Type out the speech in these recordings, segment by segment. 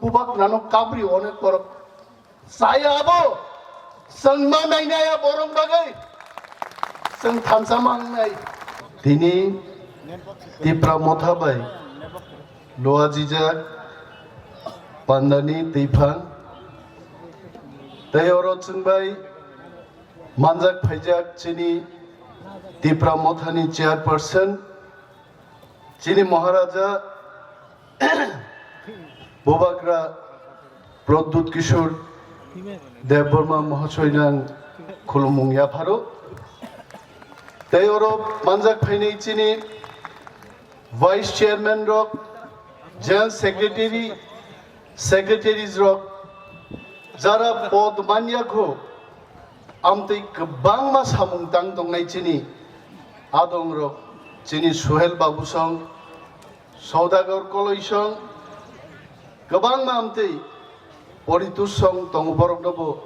Bubagra no kabri onek borok Chaya abo sengma nainaya borong bagai seng thansa mangnai dini tipra mothabai loa jijak pandani tipang tayoro chungbai manjak phaijak chini tipra mothani chairperson chini maharaja Bubagra Produt Kishore Debbarma Mahachoyang Khulumung Yapharo Tayoro Manjak Phainei Chini Vice Chairman Rock General Secretaries Rock Jara Pod Manyakho Amtei Kebangma Samung Tang Dongnai Chini Adong Rock Chini Suhel Babusong Saudagar Koloisong Kebangma Amtei Poritusong Tongborok Dobo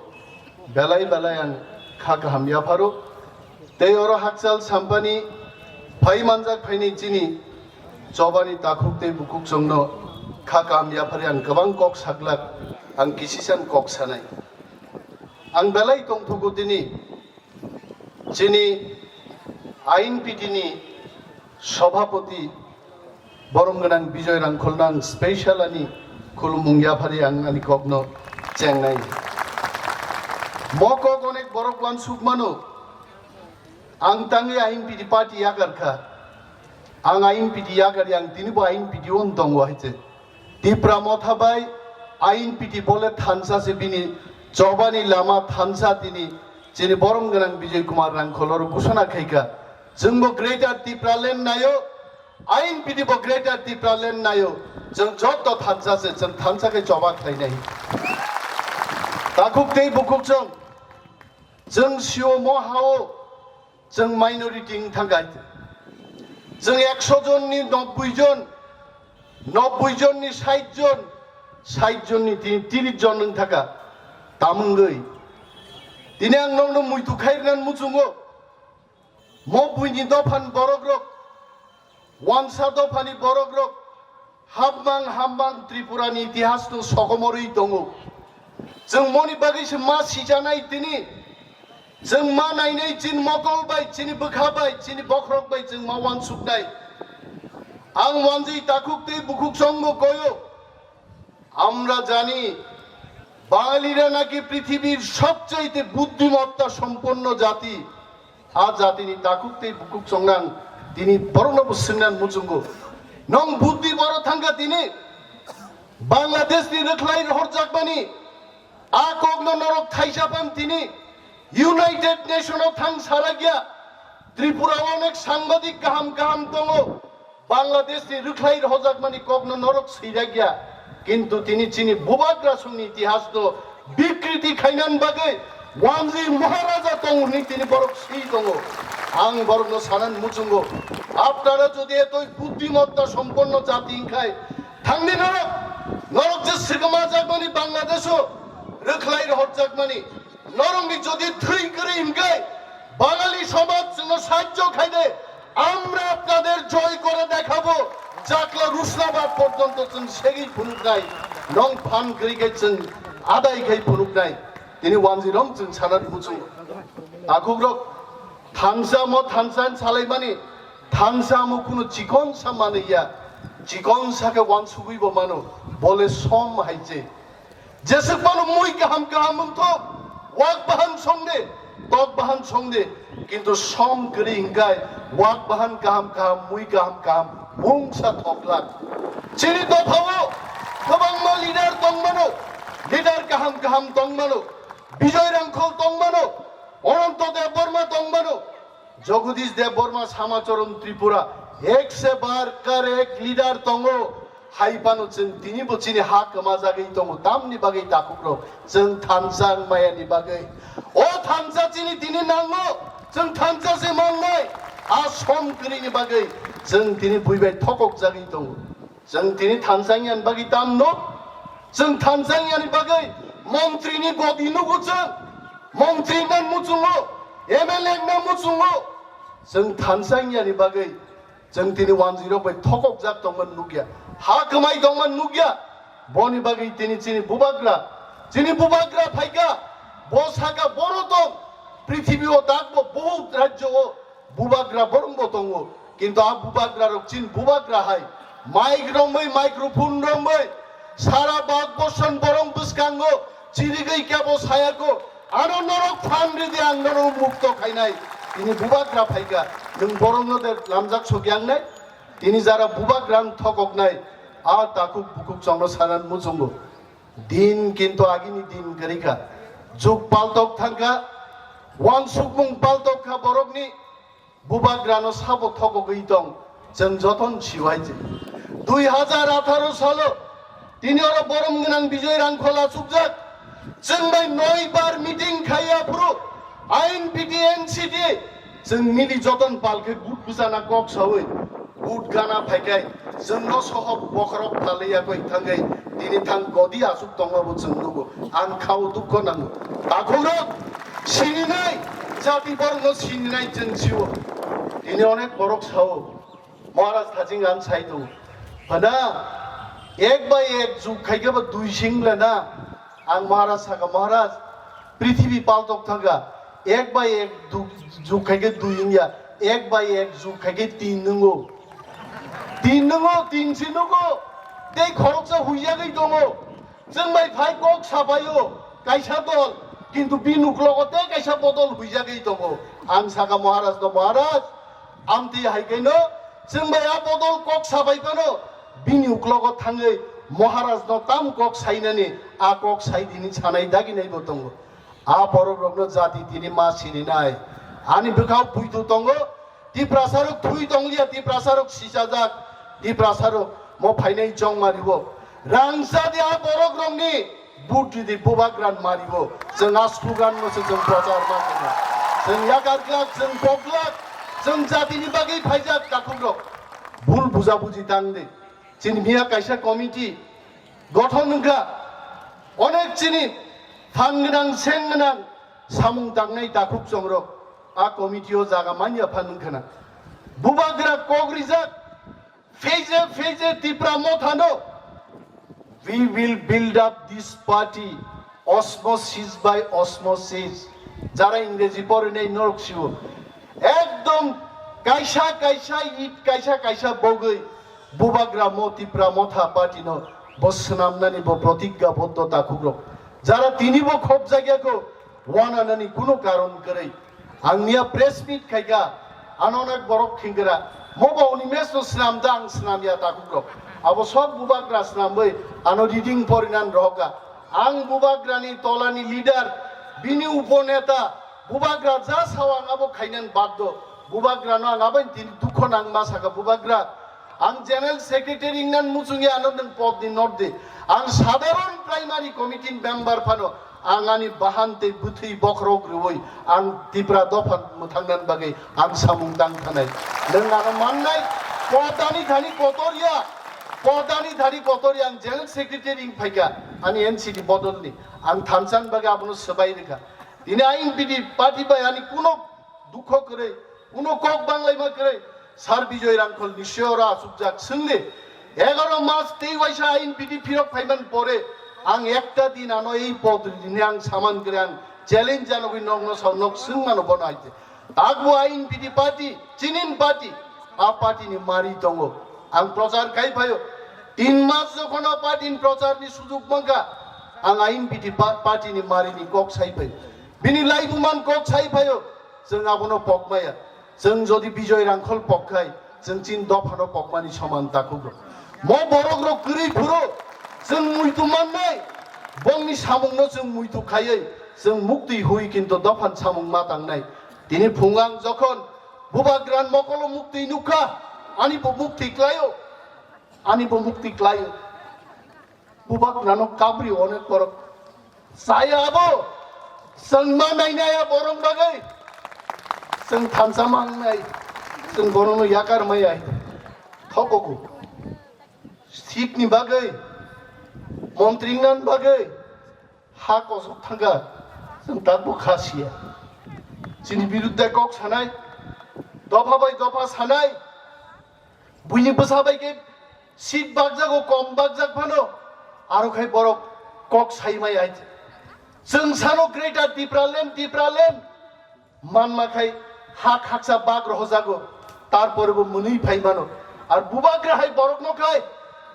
Belai Belayan Khakaham Yapharo Tayoro Hakchal Sampani Phai Manjak Phainei Chini Chobani Takhukte Bukuk Songno Khakaham Yapharian Kebang Kok Saklak Ang Kisisan Kok Sanai Ang Belai Tongthuku Dini Chini Ain Pitini Sobhapoti Boromganang Bijoy Rangkholnang Special Ani Khulumung Yaphari ang ani kokno chengnai moko konek borokwan sukmano ang tangi ain pidi party yagarkha ang ain pidi yagar yang tini bo ain pidi on dongwa hite tipra mothabai ain pidi bole thansa se bini chobani lama thansa tini chini boromganang Bijay Kumar Rangkholor ghosona khaika jungbo greater tipra land nayo ain pidi bo greater tipra land nayo जों जत थानसासे जों थानसाके जबा थाइनाय दाखुकते बुकुकजों जों CO Mahao जों minority थांगाय जों 100 जननि 90 जननि 60 जननि 30 जन नों थाका तामुंगै दिनै आं नंनो मुइतु खायरनान मुजुङो म बुइनि दफान बरग्रक वानसा दफानि बरग्रक हामबां त्रिपुरानि इतिहास तो सगमरै दङ जों मनि बागैसो मा सिजानाय दिनि जों मा नायनाय चिन मगलबाय चिनि बोखाबाय चिनि बख्रकबाय जों मा वानसुकनाय आं वानजि ताखुकते बुकुक संग गयो আমরা জানি বাঙালিরা নাকি পৃথিবীর সবচেয়ে বুদ্ধিমত্তা সম্পন্ন জাতি আ জাতিনি তাকুকতে বুকুক সংনাং তিনি বর্ণব সিংনান মুজুঙ্গ নং বুদ্ধি বড় থাঙ্গা তিনি বাংলাদেশ नि रख्लाइ हरजाकबानि आ कग्न नरक थाइसापाम তিনি ইউনাইটেড নেশনও থাং সারাগিয়া ত্রিপুরা অনেক সাংবাদিক গাহাম গাহাম দङ বাংলাদেশ नि रख्लाइ हरजाकबानि कग्न नरक सैरागिया কিন্তু তিনি চিনি বুবাগ্রা সংনি ইতিহাস তো বিকৃতি খাইনান বাগে ওয়ানজি মহারাজা তংনি তিনি বরক সেই দङ আং বরং সানান মুজুঙ্গ আপনারা যদি এতই বুদ্ধিমত্তা সম্পন্ন জাতি খায় থাংনি নরক নরক যে সিগমা জাগমানি বাংলাদেশও রখলাই হরজাগমানি নরমনি যদি থুই করে ইনগায় বাঙালি সমাজ জন্য সাহায্য খাইদে আমরা আপনাদের জয় করে দেখাবো জাকলা রুসনাবাদ পর্যন্ত जों সেগি ফুনুকনাই নং ফান করিগাই जों আদাই খাই ফুনুকনাই তিনি ওয়ানজিরম जों সানাত মুজুং আকুগ্রক थानसा थानसान सालायमानि थानसा मो कुनो चिकन सा मानैया चिकन साके वान सुगुइबो मानो बोले सम हाइजे जेसे पानो मुइ गाहाम गाहाम तो वाक बाहान संदे तक बाहान संदे किन्तु सम करि हिंगाय वाक बाहान गाहाम गाहाम मुइ गाहाम गाहाम मुंसा थकला चिनि दफावो गोबां लिडार दंमानो लिडार गाहाम गाहाम दंमानो बिजय रांखल दंमानो অনন্ত দেববর্মা দংবানো জগদীশ দেববর্মা সামাচরণ ত্রিপুরা 100 বার কার এক লিডার দङ हाइपानो जों दिनै बोचिनि हा कमा जागै दङ दामनि बागै दाखुग्रो जों थानसां मायानि बागै ओ थानसा चिनि दिनै नांगौ जों थानसासे मावनाय आ सम करिनि बागै जों दिनै बुइबाय थकक जागै दङ जों दिनै थानसांयानि बागै दामनो जों थानसांयानि बागै मन्त्रिनि गदिनो गुजों मन्त्रि नान मुजुङो एमएलए नान मुजुङो जों थानसांयानि बागै जों दिनै 10 बाय थकक जाग दंमोन नुगिया हा कमाय दंमोन नुगिया boni bagi chini Bubagra phaika bosaka borotong prithibio dakbo bahut rajyo o Bubagra borongbo tongo kintu a Bubagra rok chin Bubagra hai mic rombai microphone rombai sara bagbosan borong buskango chirigai kyabo sayako ano norok phamri di angno mukto khainai tini Bubagra phaika nung borongnoder lamjak sogyang nai tini jara Bubagram thokok nai a takuk bukuk chongno sanan muchongo din kintu agini din karika juk paltok thangka wan sukmung paltok kha borokni Bubagrano sabo thokogoi tong jeng joton siwaije 2018 salo tini oro borom gnang bijoy rangkhola sukjak jeng bai 9 bar meeting khaya puro ain PTNCD jeng mili joton palke gut busana kok sawoi gut gana phaikai jeng no sohob bokrok taleya koi thangai tini thang godi asuk tongabu jeng nugo an khau dukho nang takhorok sininai jati borno sininai jeng siwo tini onek borok sawo महाराज थाजिंग आन साइदो बना एक bye एक जुग खाइगे बा दुई सिंग लेना आं महाराज साका महाराज पृथ्वी पालतोक थांगा एक बाय एक जुग खाइगे दुई इंया एक बाय एक जुग खाइगे तीन नंगो तीन सिनुगो दे खरक सा हुइया गई दोंगो जों माइ फाइ कक साबायो काइसा दल किन्तु बिनुक्लगते काइसा बदल हुइया गई दोंगो आं साका महाराज दो महाराज आमति हाइगैनो जों माया बदल कक साबायगोनो बिनि उक्लग थाङै महाराज न ताम कक साइनानि आ कक साइदिनि सानाय दागिनायबो दङ आ बरगनो जाति तिनि मा सिरिनाय आनि बिखाव बुइथु दङ ति प्रासारक थुइ दंलिया ति प्रासारक सिसाजाक ति प्रासारक म फाइनाय जं मारिबो रांसादि आ बरगनि बुद्धि दि बुबाग्रान मारिबो जों आस्कुगान मसे जों प्रचार मारिबो जों यागारग्लाक जों बगलाक जों जातिनि बागै फाइजाक दाखुग्रक भुल बुझाबुझि दांदे चिनि मिया काइसा कमिटि गठन नंगा अनेक चिनि फानगोनां सेंगोनां सामुं दांनाय दाखुक जंग्रक आ कमिटियाव जागा मानिया फानगोना बुबाग्रा कग्रिजाक फेजे Tipra मथानो we will build up this party osmosis by osmosis যারা ইংরেজি পড়ে নেই নরকশিও একদম কাইসা ইট কাইসা বগৈ বুবাগ্রা মতিপ্রা মথা পার্টি ন বসনামনানি ব প্রতিজ্ঞাবদ্ধতা খুগ্রক যারা তিনিব খব জায়গাকো ওয়ানানানি কোনো কারণ করে আংনিয়া প্রেস মিট খাইগা আননাক বরক খিংগরা মবা অনিমেশ স্নাম দাং স্নামিয়া তাকুগ্রক আবো সব বুবাগ্রা স্নামबै আনো রিডিং পরিনান রহকা আং বুবাগ্রানি তলানি লিডার বিনি উপনেতা Bubagra जा sawang abo khainan baddo Bubagra no ngabain tin dukho nang masaka Bubagra ang general secretary nan muchungi anondan pod ni norde ang sadharon primary committee member phano ang ani bahante buthi bokrok ruoi ang tipra dofan muthangnan bagai ang samung dang thanai nang ana mannai podani dhani kotoria ang general secretary phaika ani NCD bodolni ang thansan bagai abuno sabai rekha ini ain pidi party bai ani kuno dukho kore kuno kok banglai ma kore sar bijoy rangkhol nishora subjak sungne 11 মাস 23 আইন PD ফিরক ফাইমান পরে আং একটা দিন আনো এই পদ নিয়াং সামান করে আং চ্যালেঞ্জ জানবি নগ্ন সনক সুংমানো বনাইতে তাগবো আইন পিডি পার্টি চিনিন পার্টি আ পার্টি নি মারি দঙ্গ আং প্রচার কাই ভাইও 3 মাস যখন পার্টিন প্রচার নি সুযোগ মঙ্গা আং আইন পিডি পার্টি নি মারি নি কক সাই ভাই बिनि लाइबुमान कक साइ भायो जों आबनो पकमाया जों जदि बिजय रांखल पकखाय जों चिन दफानो पकमानि समान ताकुग्र म बरग्र गरै फुरो जों मुइतु माननाय बंनि सामुंनो जों मुइतु खायै जों मुक्ति हुइ किन्तु दफान सामुं मा तांनाय दिनै फुंगां जखन बुबाग्रान मकल मुक्ति नुखा आनिबो मुक्ति क्लायो बुबाग्रानो काब्रि अनेक पर सायाबो Sengma nainaya borong bagai, seng tansamang nai, seng borong yakar mayai, thokoku, sikni bagai, montringan bagai, hak osok thangga, seng takbu khasiya, sini birudda kok sanai, dofa bai dofa sanai, bunyi besabai ke, sit bagjak o kom bagjak phano, आरो खाय बरक कक साइमाय आइजे जों सानो ग्रेटार टिप्रालेन मानमा खाय हा खाकसा बाग्र हजागो तारपरबो मोनै फाइमानो आरो बुबाग्रा हाय बरक नखाय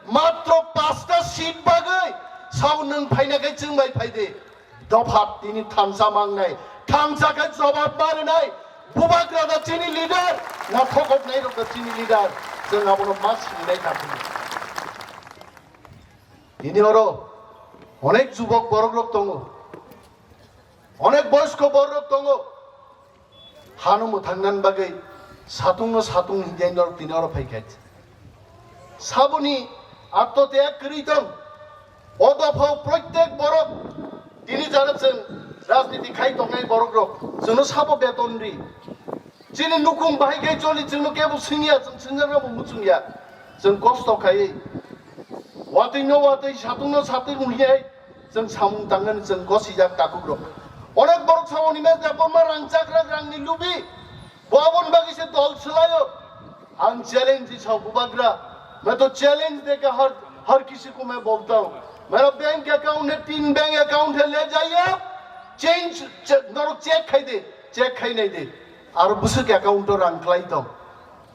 मात्र 5टा सीट बागै साव नों फाइनाखाय जों बाय फाइदे दफात तिनि थामसा मांनाय थामसाखाय जवाब मारनाय बुबाग्रा दा तिनि लिडार ना थकबनाय रक तिनि लिडार जों आबनो मा सिनाय थाथि तिनि हरो अनेक जुबक बरक रक दङ अनेक बयस्क बरक दङ हानुमु थांनान बागै सातुं हिजाइनर तिनर फाइखाय साबुनि आत्मत्याग करिदों अदफाव प्रत्येक बरक तिनि जानो जों राजनीति खाय दंनाय बरक रक जोंनो साबो बेतनरि जिनि नुकुम बाहायखाय चलि जोंनो केबो सिंगिया जों सिंगारबो मुचुंगिया जों कष्ट खायै वातै सातुं मुहियाय जों सामुं तांगन जों गसिजाक ताकुग्र अनेक बरक सावनि मे देबरमा रांचाग्रा रांनि लुबि बावन बागिसे दल सोलायो आं चैलेंज दिसाव बुबाग्रा मैं तो चैलेंज देकर हर किसी को मैं बोलता हूँ मेरा बैंक अकाउंट है 3 बैंक अकाउंट है ले जाइए चेंज नरो चेक खाई नहीं दे और बुसुक अकाउंट रंग खाई दो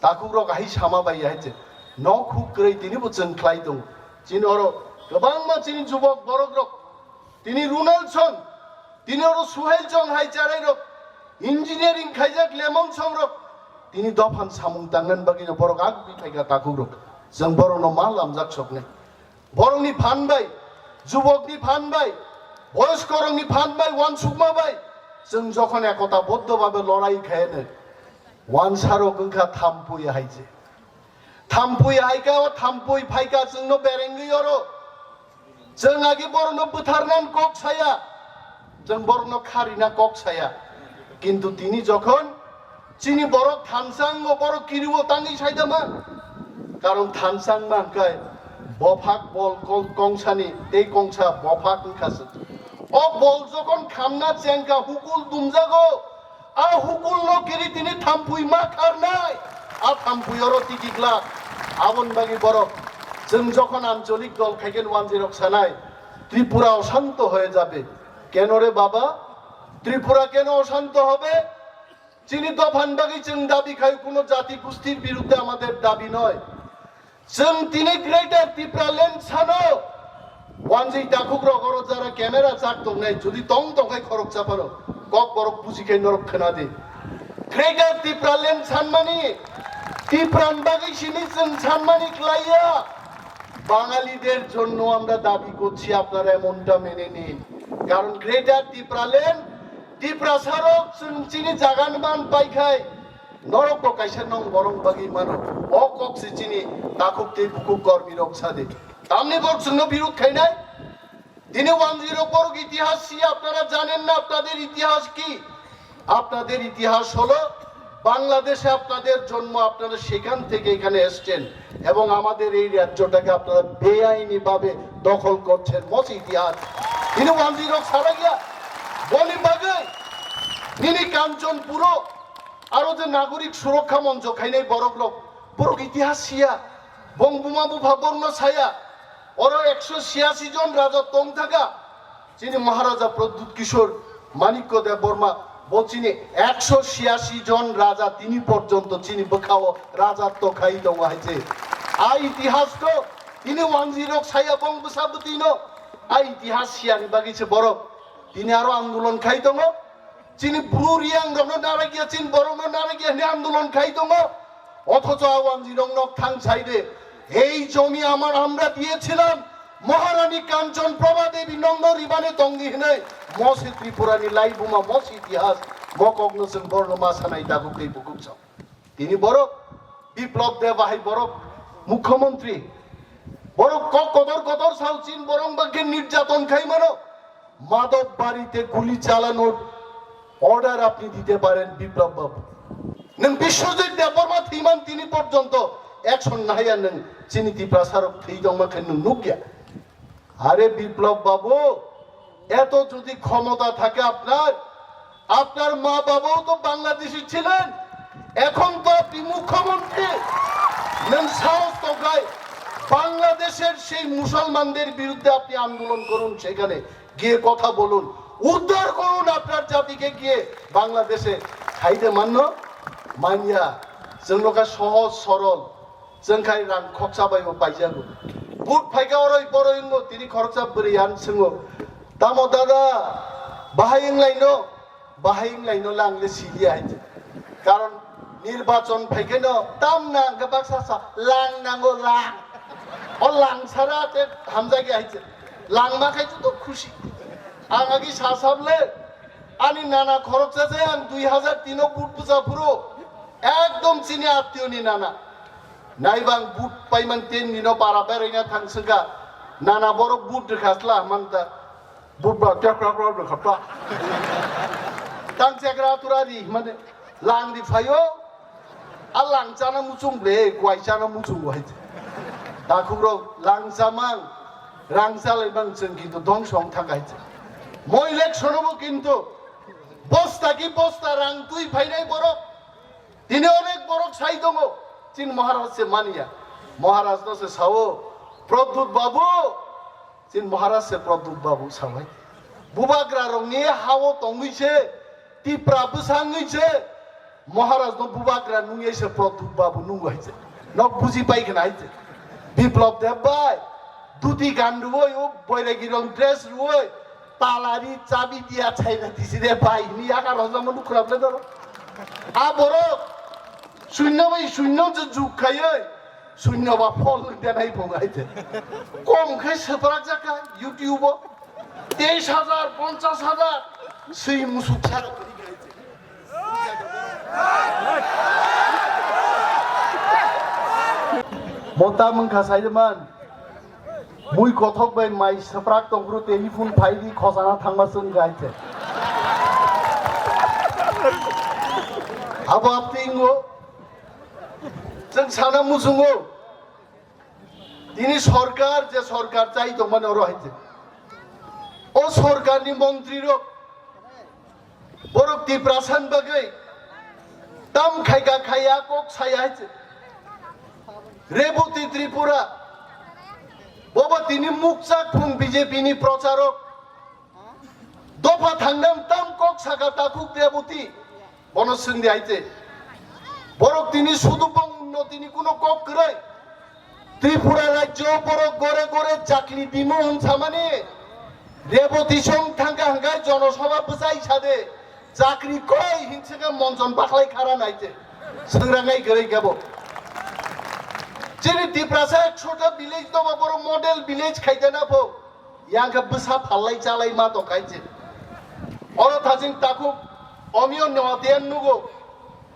ताकुग्र गाही सामा बाय है न खुब करे तिनि बुचन खाई दो जिन और गोबां मानसिनि जुबक बरक रक तिनि रुनालसन तिनि और सुहेल जन हाइचाराय रक इंजिनियरिंग खाइजाक लेमन सम रक तिनि दफान सामुं तांगन बागिनो बरक आग बिफायगा ताकुग्र जों बरनो मा लामजाक सकने बरंनि फानबाय जुबकनि फानबाय बयस्करंनि फानबाय वान सुकमाबाय जों जखन एकता बद्धभावे लड़ाई खायनो वान सारो गंखा थामपुय हाइजे थामपुय हाइका ओ थामपुय फाइका जोंनो बेरेंगै अरो जों आगे बरनो बुथारनान कक छाया जों बरनो खारिना कक छाया किन्तु तिनि जखन चिनि बरक थानसांग बरक किरिवो तांगि साइदामा कारण थानसां मांखाय बफाक बल कंसानि ते कंसा बफाक खासो ओ बल जखन खामना चेंका हुकुल दुमजागो आ हुकुल नो किरि तिनि थामपुय मा खारनाय आ थामपुय अरो तिकिग्ला आबन बागि बरक जों जखन आंचलिक दल खाइगेन 10 सानाय त्रिपुरा अशांत হয়ে যাবে কেন রে বাবা त्रिपुरा কেন অশান্ত হবে চিনি দফান বাগি जों দাবি খাই কোনো জাতি গোষ্ঠীর বিরুদ্ধে আমাদের দাবি নয় जों तिनि ग्रेटार टिप्रालेन सानो वानजै दाखुग्र गर जारा कैमेरा चाक दंनाय जुदि तंग तंगाय खरक चापारो कक बरक बुजिखाय नरक खोनादे ग्रेटार टिप्रालेन सानमानि टिप्रान बागै सिनि जों सानमानि क्लाइया বাঙালিদের জন্য আমরা দাবি করছি আপনারা এমনটা মেনে নিন কারণ গ্রেটার টিপ্রালেন টিপ্রা সারক जों চিনি জাগানমান পাইখায় नरक काइसा नंग बरं बागि मानो ओ कक्सि चिनि ताकुकते बुकुक गर्मी रक्षादे तामनि बर जोंनो बिरोध खाइनाय दिने 10 बरक इतिहास सि আপনারা জানেন না আপনাদের ইতিহাস কি আপনাদের ইতিহাস হলো বাংলাদেশে আপনাদের জন্ম আপনারা সেখান থেকে এখানে এসেছেন এবং আমাদের এই রাজ্যটাকে আপনারা বেআইনি ভাবে দখল করছেন মস ইতিহাস দিনে 10 সারা গিয়া বনি বাগে দিনে কাঞ্চনপুর आरो जे नागरिक सुरक्षा मंच खाइनाय बरक इतिहास सिया बंगबुमा बुफा बर्ण छाया और 186 जन राजा तंग थाका जिनि महाराजा प्रद्युत किशोर माणिक्य देबबर्मा बचिनि 186 जन राजा तिनि पर्यन्त चिनि बखाओ राजत्व खाइ दङ हाइजे आ इतिहास तो तिनि 10 छाया बंगबसाबतिनो आ इतिहास सियानि बागिसे बरक तिनि आरो आन्दोलन खाइ दङ चिनि बुरियां रंनो नारागिया चिन बरंनो नारागिया ने आंदोलन खाइ दङ অথচ আওয়ানজি রংনক থাং সাইডে এই জমি আমরা দিয়েছিলাম মহারানী কাঞ্চন প্রভা দেবী নন্দ রিবানে তঙ্গি হনে মসি ত্রিপুরানি লাইবুমা মস ইতিহাস মকগ্নসন বর্ণমা সানাই দাগুকই বুকুছ তিনি বড় বিপ্লব দেবাহাই বড় মুখ্যমন্ত্রী বড় কদর সাউচিন বরং বাগে নির্যাতন খাই মানো মাদক বাড়িতে গুলি চালানোর অর্ডার আপনি দিতে পারেন বিপ্লব বাবু नों बिश्वजित देबबर्मा थैमान तिनि पर्यन्त एक्शन नाया नों चिनिति प्रसारक थै दंमाखै नों नुगिया আরে বিপ্লব বাবু এত যদি ক্ষমতা থাকে আপনার মা বাবাও তো বাংলাদেশী ছিলেন এখন তো আপনি মুখ্যমন্ত্রী নং সাহস তো গায় বাংলাদেশের সেই মুসলমানদের বিরুদ্ধে আপনি আন্দোলন করুন, সেখানে গিয়ে কথা বলুন, উদ্ধার করুন আপনার জাতিকে গিয়ে বাংলাদেশে খাইতে মানিয়া जोंनोखा सहज सरल जोंखाय रां खरसा बायबो पाइजागो बुट फाइगा अरय बरयंगो तिनि खरसा बोरैयान सोङो दामो दादा बाहायिंलायनो लांले सिलिया हायते कारण निर्वाचन फाइखेनो दाम ना गोबां सासा लां नांगो लां अ लां सारा ते हामजागे हायते लां माखायथ' तो खुशी आं आगि सासाबले आनि नाना खरसा जे आं 2003 बुट बुजाफुरो एकदम चिनि आत्मीयनि नाना नायबां बुट पाइमान 10 दिनो बारा बेरायना थांसोगा नाना बर बुट देखास्ला मानता बुट बा टेक्राक्रा देखापा तांसेग्रा तुरारि माने लांदि फायो आ लांजाना मुचुंब्ले गवाइजाना मुचुं गवाइजे दाखुरो लांजामां रांजालायबां जों किन्तु दंसं थाखायजे মই इलेक्शनबो किन्तु बस्ता कि बस्ता रां तुइ फाइनाय बरक তিনি অনেক বড় ছাই দङ চিন মহারাজ সে মানিয়া মহারাজ তো সে সাও প্রদ্যুৎ বাবু চিন মহারাজ সে প্রদ্যুৎ বাবু সাবাই বুবাগ্রা রংনি হাও তংইছে টিপ্রা বুসাংইছে মহারাজ ন বুবাগ্রা নুইছে প্রদ্যুৎ বাবু নুইছে নক বুঝি পাইখনা আইছে বিপ্লব দেববাই দুটি গান রুই ও বৈরাগী রং ড্রেস রুই তালারি চাবি দিয়া ছাইনা দিছি রে ভাই নি আকার হজম লুকরাবলে ধরো আ বড় শূন্য ভাই শূন্য যে যুগ খাইয়ে শূন্য বা ফল দেনাই ভঙাইতে কম খাই সেপারাক জাকা ইউটিউব 23,000 50,000 সেই মুসুক ছাড়া করি গাইতে মতা মংখা সাইদমান মুই কথক বাই মাই সেপারাক তংগ্রু টেলিফোন ফাইদি খসানা থাংমাসন গাইতে আবো আপনিঙ্গো जों साना मुसुङो दिनै सरकार जे सरकार चाइ दंमोन रहायते ओ सरकारनि मन्त्रि र बरक दिप्रासान बागै दाम खायगा खाया कक साया हायते रेबती त्रिपुरा बबा दिनै मुखजा फुं बिजेपिनि प्रचारक दफा थांनाम दाम कक सागा ताकुक रेबती बनसुंदि हायते बरक दिनै सुदुपं তিনি কোনো কক করে ত্রিপুরা রাজ্য বড় গড়ে গড়ে চাকরি দিমু হনসামানে রেবতী সং থাঙ্গা হাঙ্গায় জনসভা বুঝাই সাদে চাকরি কই হিংসেকে মঞ্চন বাখলাই খারা নাইতে সংরাঙ্গাই গড়ে গেব যেনি ত্রিপুরাসা 100টা ভিলেজ দম বড় মডেল ভিলেজ খাইতে না ফো ইয়াঙ্কা বুসা ফাল্লাই চালাই মা তো খাইছে অরথাজিং তাকু অমিয় নদেন নুগো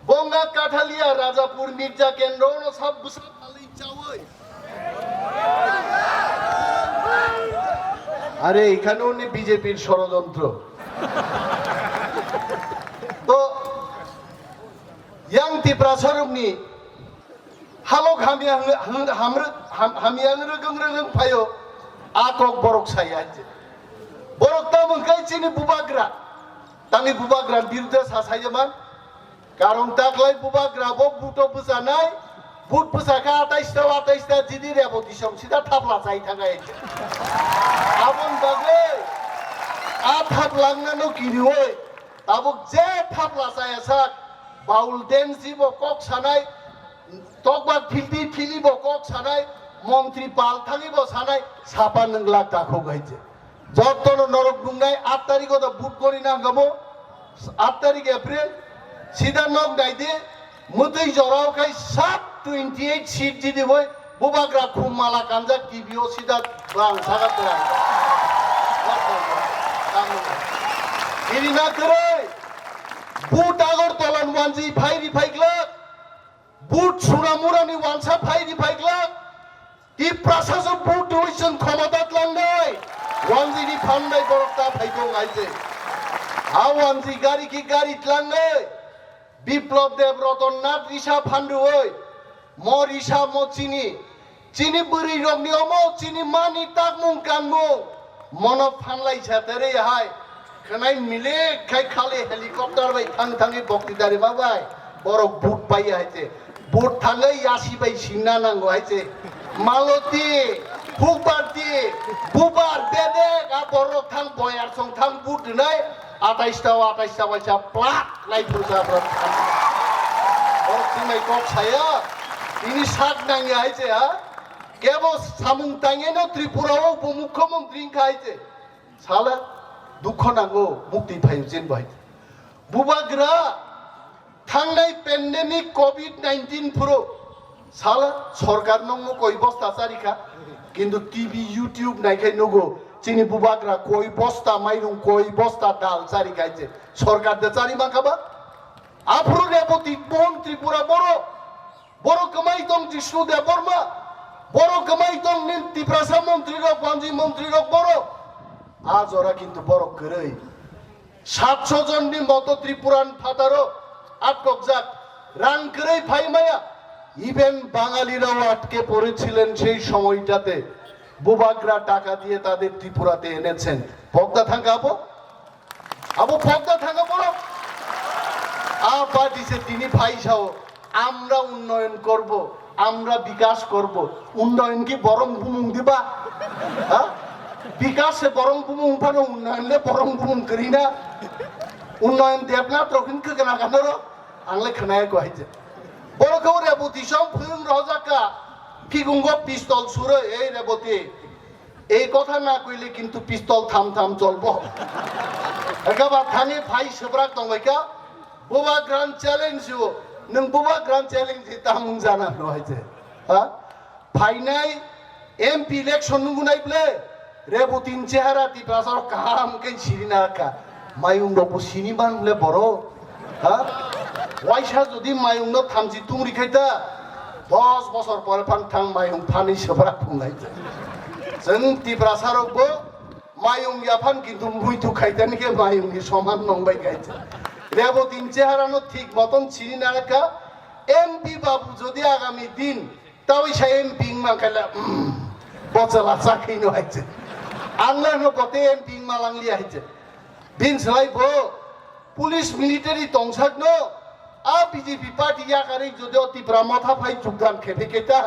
বঙ্গা কাঠালিয়া রাজাপুর মির্জা কেন্দ্র সব বুসা ফালাই চাওই আরে এখানেও নি বিজেপির ষড়যন্ত্র তো ইয়াং ত্রিপুরাসরমনি হালক হামিয়াং রগং রগং ফাयो আকক বরক সাইয়াছে বরক তা মঙ্কাই চিনি বুবাগ্রা তানি বুবাগ্রা বিরুদ্ধে সাসাইজমান কারণ তাকলাই বুবাগ্রা বো বুটো বুজানাই বুট বুজাকা 28টা জিদি রেবতী সংসিদা থাপলা চাই থাকাই আবন বাগে আ থাপলাংনানো কিনি হই তাবক যে থাপলা চাইছা বাউল দেনসি বো কক সানাই তকবা ফিলতি ফিলিব কক সানাই মন্ত্রী পাল থাঙিব সানাই সাপা নংলা তাখো গাইছে যতন নরক বুংনাই 8 তারিখ তো বুট করি না গমো 8 তারিখ এপ্রিল সিধা নক গাইদে মুতই জরাও খাই সব 28 সিট জিদি বই বুবাগ্রা খুব মালা কাঞ্জা টিভিও সিধা বাং সাগা করা ইরিনা করে বুট আগর তলান ওয়ানজি ফাইরি ফাইগলাক বুট সুরামুরানি ওয়ানসা ফাইরি ফাইগলাক ই প্রশাসন বুট হইছেন ক্ষমতাত লাংনাই ওয়ানজিনি ফান্ডাই বরকটা ফাইগো গাইছে আওয়ানজি গাড়ি কি গাড়ি লাংনাই বিপ্লব দেব রতননাথ রিসা ফান্ডু ওই ম রিসা ম চিনি চিনি বুড়ি রংনি অম চিনি মানি তাক মুং কানমু মন ফানলাই ছাতেরে হাই খানাই মিলে খাই খালে হেলিকপ্টার বাই থাং থাঙি বক্তৃতারে বাবাই বড় বুট পাই হাইছে বুট থাঙ্গাই 80 বাই সিংনা নাঙ্গো হাইছে মালতী ফুকবারতি বুবার বেদেক বড় থাং বয়ার সং থাং বুট নাই 28টা পয়সা প্লাট লাইফুসা তুমি কক ছায়া তিনি সাত নাঙি আইছে কেবল সামুং তাঙেনো ত্রিপুরাও উপমুখ্যমন্ত্রী খাইছে সালা দুঃখ নাঙ্গো মুক্তি ফাইল যেন বাই বুবাগ্রা থাংনাই পেন্ডেমিক কোভিড-19 পুরো সালা সরকার নঙ্গ কই বস্তা চারিখা কিন্তু টিভি ইউটিউব নাইখাই নগো চিনি বুবাগ্রা কই বস্তা মাইরুং কই বস্তা ডাল চারি খাইছে সরকার দে চারি মাখাবা আফরু রেবতী মোহন ত্রিপুরা বড় বড় কামাই দং জিষ্ণু দেববর্মা বড় কামাই দং ত্রিপুরা মন্ত্রী রক পাঞ্জি মন্ত্রী রক বড় আজ ওরা কিন্তু বড় করে 700 জননি মতো ত্রিপুরান ফাটারো আটক যাক রান করে ফাইমায়া ইভেন বাঙালিরাও আটকে পড়েছিলেন সেই সময়টাতে বুবাগ্রা টাকা দিয়ে তাদের ত্রিপুরাতে এনেছেন পগদা থাঙ্গা আবো পগদা থাঙ্গা বলো পার্টিছে তিনি ফাইসাও আমরা উন্নয়ন করব আমরা বিকাশ করব উন্নয়ন কি বরং বুমুং দিবা বিকাশে বরং বুমুং ফানো উন্নয়নে বরং বুমুং করি না উন্নয়ন দেবনা তখন কেনা কানো আংলে খানায় কইছে বড় কেউ রেবতী সব ফিল্ম রজাকা ফিগুঙ্গ পিস্তল সুরে এই রেবতী এই কথা না কইলে কিন্তু পিস্তল থাম থাম চলবো একেবারে থানে ভাই সেবরাক দংবাইকা বুবা গ্রান্ড চ্যালেঞ্জ নং বুবা গ্রান্ড চ্যালেঞ্জ তামুং জানা হয়েছে ফাইনাই এমপি ইলেকশন নুগুনাইবলে রেবতীন চেহারা টিপাসার কাম কে সিরিনা কা মাইউং রবো সিনিমান বলে বড় ওয়াইসা যদি মাইউং ন থামজি তুংরি খাইতা 10 বছর পরে ফান থাং মাইউং ফানি সেবরা ফুংলাইছে जों टिप्रासारबो मायुं याफान किन्तु मुइथु खाइतानिके मायुंनि समान नंबाय गाइছে রেবতীন চেহারানো ঠিক মতন চিনি না রাখা এমপি বাবু যদি আগামী দিন তাও সে এমপি মাখালা বচলা চাকরি নহাইছে আংলানো গতে এমপি মালাংলি আইছে বিন সলাইবো পুলিশ মিলিটারি তংসাকনো বিজেপি পার্টি আকারে যদি ত্রিপুরা মাথা ফাই যোগদান খেপে কেতা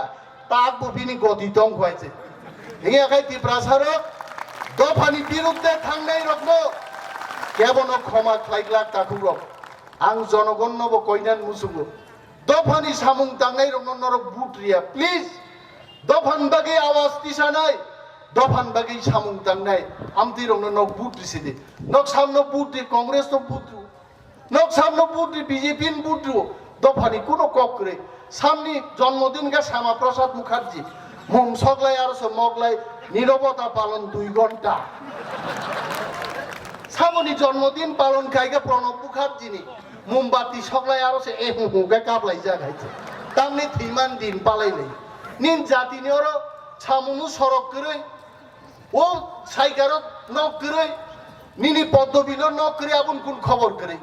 তাকবো বিনি গতি দং হয়েছে হিঙাখাই ত্রিপুরাসারক দফানি বিরুদ্ধে থাংনাই রকম কেবন ক্ষমা খাইগ্লাক তাকুরক আং জনগণনবো কইনান মুসুগো দফানি সামুং তাংনাই রকম নরক বুটরিয়া প্লিজ দফান বাগে আওয়াজ তিসানাই দফান বাগে সামুং তাংনাই আমতি রকম নক বুটরিছে দে নক সামনো বুটরি কংগ্রেস তো বুটরু নক সামনো বুটরি বিজেপি বুটরু দফানি কোনো কক করে সামনি জন্মদিন গা শ্যামা প্রসাদ মুখার্জি মুম সকলাই আর মগলাই নীরবতা পালন 2 ঘন্টা সামনি জন্মদিন পালন খাইগে প্রণব মুখার্জিনি মোমবাতি সকলাই আর হুগে কাবলাই জাগাইছে তামনি থিমান দিন পালাই নাই নিন জাতিনি ওর সামুনু সড়ক করে ও সাইকারত নক করে নিনি পদ্মবিল নক করে আপন কোন খবর করে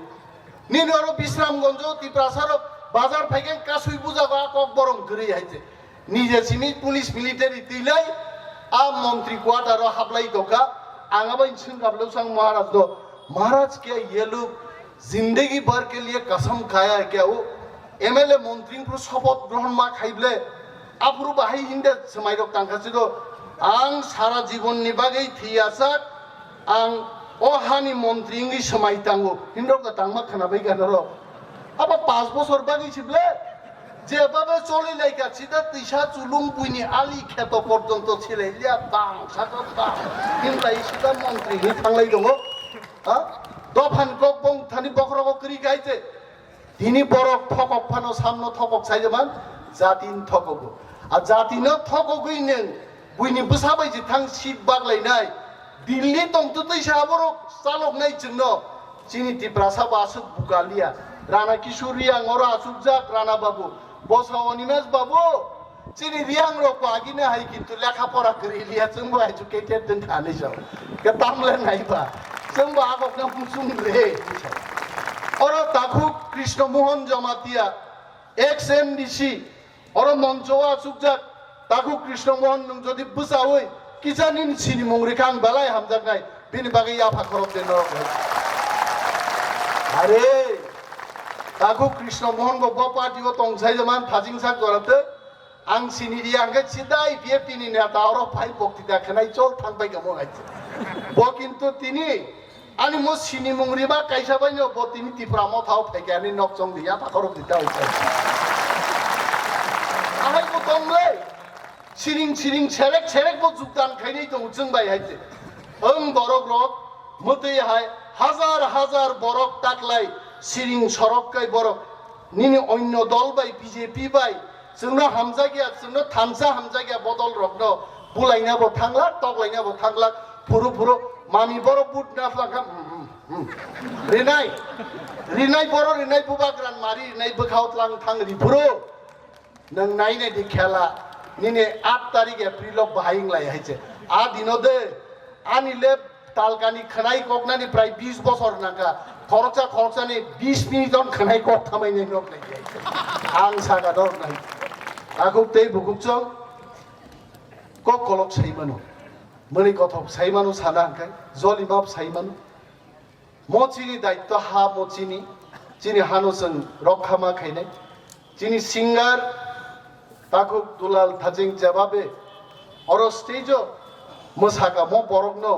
নিনি ওর বিশ্রামগঞ্জ ত্রিপ্রাসার বাজার ফাইকে কাশুই বুঝা কক বরং করে আইছে নিজে সিনি পুলিশ মিলিটারি দিলাই মন্ত্রী কোয়ার্টার হাবলাই দোকা आंगाबाई सिंह काबले संग महाराज दो महाराज क्या ये लोग जिंदगी भर के लिए कसम खाया है क्या वो एमएलए मंत्री को शपथ ग्रहण मा खाइबले आपरु बाहाय हिंदे समाय रक तांखासि दो आं सारा जीवन निबागै थियासा आं अहानि मंत्री इंगि समाय तांगो हिंदक तांमा खानाबाय गानरो आबा 5 বছর बागै छिबले যেভাবে চলে লাইকা সিধা তিসা চুলুং বুইনি আলি ক্ষেত পর্যন্ত ছিলে লিয়া বাং সাগর বাং হিমলাই সিধা মন্ত্রী হি থাংলাই দङ দফান কক বং থানি বকরক করি গাইছে তিনি বড় ঠকক ফানো সামনো ঠকক চাইজমান জাতিন ঠকক আর জাতিনো ঠককই নেন বুইনি বসাবাই যে থাং সিট বাগলাইনাই দিল্লি তংতো তৈসা বড় চালক নাই জন্য চিনি ত্রিপ্রাসা বাসুক বুকালিয়া রানা কিশোরিয়া ngora asukjak রানা বাবু বসা অনিমেশ বাবু চিনি রিয়াং রকো আগিনে হাই কিন্তু লেখাপড়া করে লিয়া जोंबो এডুকেটেড দেন খালি যাও কে তামলে নাইবা जोंबो আগক না ফুসুং রে और ताकू कृष्णमोहन जमातिया एक्स एमडीसी और मंचवा सुकजाक ताकू कृष्णमोहन नों जदि बुसावै किजानिन सिनि मंग्रिखां बालाय हामजानाय बिनि बागै आफा खरब देन अरे ताकू कृष्णमोहन गो पार्टी को तंगसाय जमान थाजिंग साक जराते आं सिनिरि आंगे सिदाय बिएपटिनि नेता और फाइ बक्तिता खनाय चल थांबाय गमो गाइছে ब किन्तु तिनि आनि मो सिनि मुंरिबा काइसा बायनो ब तिनि तिफ्रा म थाव फाइगानि नकजं दिया फाखर दिता होइছে आहाय को दंलै सिरिं सिरिं सेरेक सेरेक बो जुगदान खाइनै दं जों बाय हाइছে ओं बरक रक मते हाय हाजार हाजार बरक टाकलाय सिरिं सरक काय बरक निनि अन्य दल बाय बीजेपी बाय जोंनो हामजागिया जोंनो थामसा हामजागिया बदल रकनो बुलायनाबो थांला तगलायनाबो थांला फुरु फुरु मामि बर बुट नाफ्लाखा रिनाय रिनाय बर रिनाय बुबाग्रान मारि रिनाय बखावतलां थां रिफुरु नों नायनाय दि खेला निने 8 तारिख एप्रिल बाहायंलाय हाइছে आ दिनोदे आनिले तालकानि खनाय कगनानि प्राय 20 बছর नाका खरचा खरचानि 20 मिनिटन खनाय कग थामायनाय नकलाय आं सागा दर नाय आखौ तै बुकुकजों कक कलक साइमानो मनि कथब साइमानो साना हांखाय जलिमाब साइमानो मचिनि दायित्व हा मचिनि चिनि हानोजों रक्षामा खायनाय चिनि सिंगार ताखौ दुलाल थाजिं जाबाबे अर स्टेजो मोसागा म बरकनो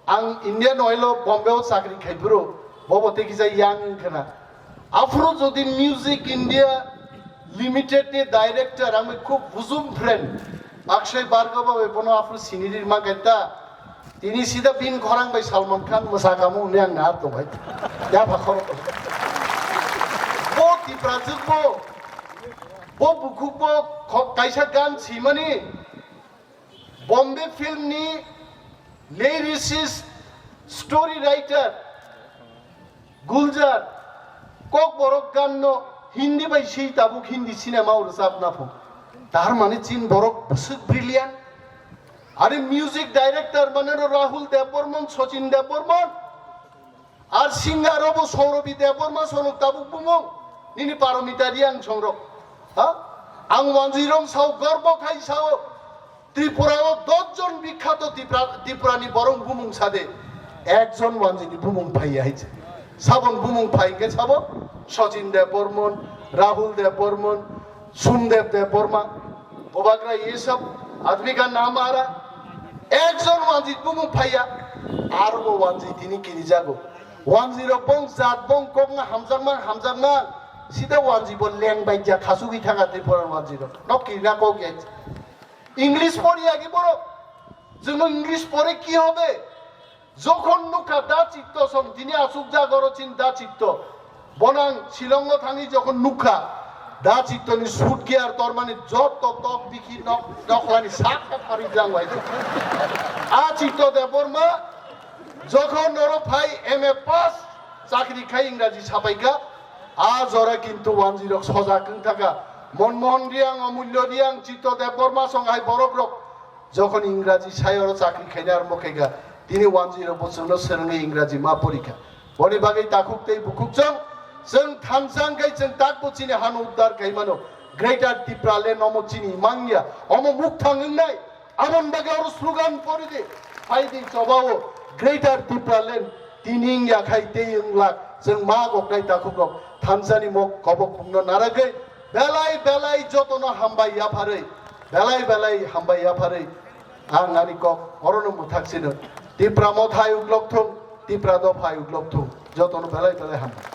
आं इंडियन ऑयल बम्बेआव साख्रि खायब्रो बबते किजा यां खना आफ्रो जदि म्यूजिक इंडिया लिमिटेड नि डायरेक्टर आं खूब बुजुम फ्रेंड अक्षय भार्गव बेपनो आफ्रो सिनिरिर मा गैता तिनि सिदा बिन खरां बाय सलमान खान मोसागामो ने आं ना दं भाई या भाखर बो तिप्राजुबो बो बुकुबो काइसा गान सिमनि बॉम्बे फिल्म नि lyricist story writer गुलजार कक बरक गाननो हिंदी बाय सि ताबुक हिंदी सिनेमा और साब ना फो तार माने चीन बरक बसुक ब्रिलियंट आरे म्यूजिक डायरेक्टर माने राहुल देवबर्मन सचिन देवबर्मन आर सिंगार बो सौरभी देवबर्मा सनक ताबुक बुमो निनि पारमितारि आं संरो हा आं वानजिरम साव गर्व खाइ साव त्रिपुराओ 10 जन विख्यात त्रिपुरानि बरं बुमुं सादे एकजन वानजिनि बुमुं फाइ हाइছে साबन बुमुं फाइके साबो सचिन देवबर्मन राहुल देवबर्मन सुनदेव देवबर्मा बुबाग्रा ये सब आदमी का नाम आ रहा एकजन वानजि बुमुं फाइया आरो वानजि तिनि किनि जागो वानजिरो बं जात बं कोगना हामजामा सीधा वानजि बो लें बायजा खासुगि थागा त्रिपुरा वानजिरो नकिना कोगे इंग्लिश पढ़ी आगे बड़ो जोंनो इंग्लिश पढ़े की होबे যখন নুকা দা চিত্ত সং দিনে আসুক যা গরচিন দা চিত্ত বনাং শিলং থাঙি যখন নুকা দা চিত্তনি সুট গিয়ার তোর মানে যত তক বিখি নখলানি সাকা ফারি জাং হইছে আ চিত্ত দেববর্মা যখন নর ভাই এমএ পাস চাকরি খাই ইংরেজি ছাপাইকা আজ ওরা কিন্তু 10 সজাকং থাকা মনমোহন রিয়াং অমূল্য রিয়াং চিত্ত দেববর্মা সঙ্গাই বরগ্রক যখন ইংরেজি ছায়র চাকরি খাইনার মুখেগা তিনি 10 বছরनो सोलोङै इंराजी मा परीक्षा बनि बागै ताखुकतै बुकुकजों जों थामसांगै जों ताकबुचिनि हान उद्धार खाइमानो ग्रेटर त्रिपुराले नमचिनि मांगिया अम मुख थांनाय आमन बागै और स्लोगान परिदे फाइदि चबाओ ग्रेटर त्रिपुराले तिनिं याखाय तेयंला जों मा गकनाय ताखुकक थामसानि मक कबक बुंनो नारागै बेलाय बेलाय जतनो हामबाय याफारै बेलाय बेलाय हामबाय याफारै आं आनि कक अरनो मुथाक्सिनो त्रिपुरा मथाय उग्लक थुं त्रिपुरा दफाय उग्लक थुं जतन बेलाय बेलाय हाम